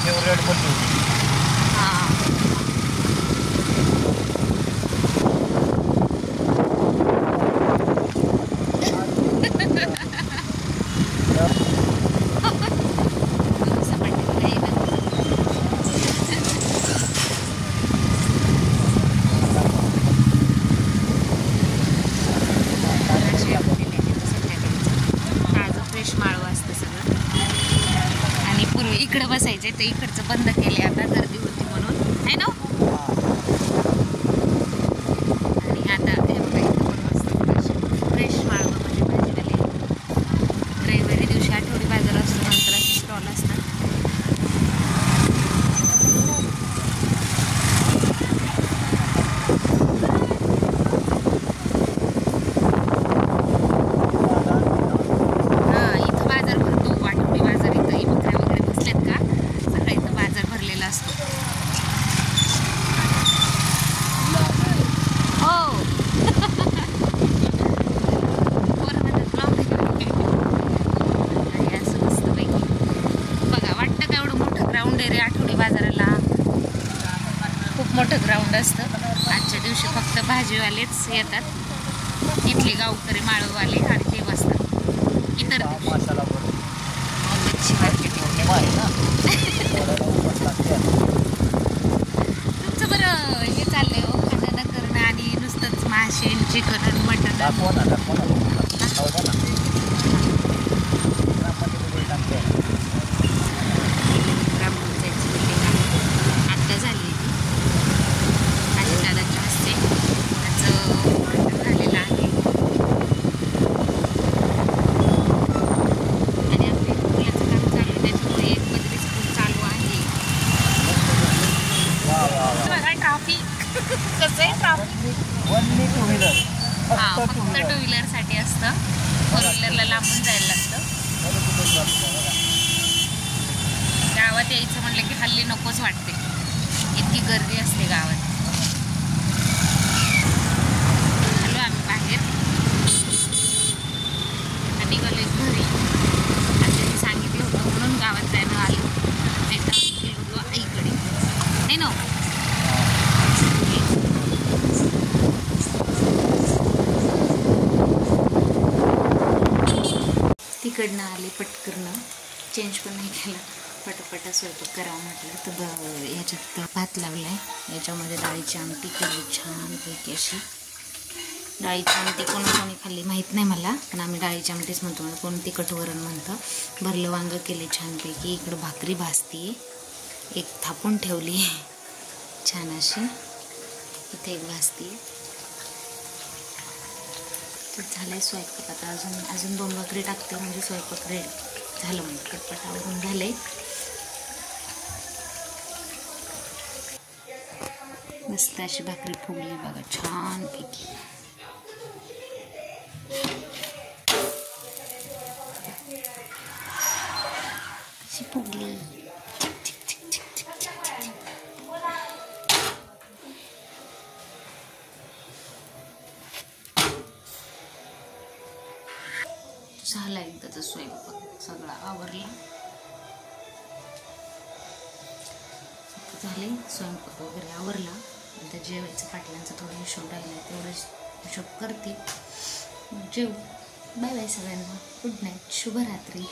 Favourite बंधू. हां इकडे बसायचे ते इकडचं बंद केले आता गर्दी होती म्हणून आहे ना. आणि आता हे बघा इथं पण मस्त फ्रेश माळवामध्ये भाजीवाले रविवारी दिवशी आठवडी बाजार असतो नंतर असे स्टॉल असतात. आठवडी बाजाराला खूप मोठं ग्राउंड असतं. आजच्या दिवशी फक्त भाजीवालेच येतात, इथले गावकरी माळववाले आणि ते बसतात. इतर तुमचं बरं हे चाललंय हो, खाणं न करणं आणि नुसतंच मासे चिकन मटन. फक्त टू व्हीलर साठी असतं, फोर व्हीलरला लांबून जायला लागतं. गावात यायचं म्हणलं की हल्ली नकोच वाटते, इतकी गर्दी असते गावात. आलो आम्ही बाहेर आणि निघालो घरी. आता सांगितलं होतं म्हणून गावात जायला आलो, नाही तर गेलो आईकडे नाही ना. तिकडनं आले पटकरनं, चेंज पण नाही केला, पटापटा स्वयंपाक करावं म्हटलं. तर ह्याच्यात भात लावला आहे, याच्यामध्ये डाळीची आमटी केली छानपैकी अशी. डाळीची आमटी कोणी खाल्ली माहीत नाही मला, पण आम्ही डाळीची आमटीच म्हणतो, म्हणजे कोण तिखट वरण म्हणतं. भरलं वांगं केले छानपैकी. इकडं भाकरी भाजती, एक थापून ठेवली छान अशी, इथे एक भाजती. झालंय स्वयंपाक. आता अजून 2 भाकरी टाकते म्हणजे स्वयंपाक रेडी झालं, म्हणजे पटपट आवरून झालंय. मस्त अशी भाकरी फुगली बघा छानपैकी. अशी फुगली. झाला एकदाचा स्वयंपाक सगळा आवरला. झाले स्वयंपाक वगैरे आवरला. आता जेवायचं, पाटलांचा थोडा हिशोब राहिला, तेवढं हिशोब करते, जेव. बाय बाय सगळ्यांना, गुड नाईट, शुभरात्री.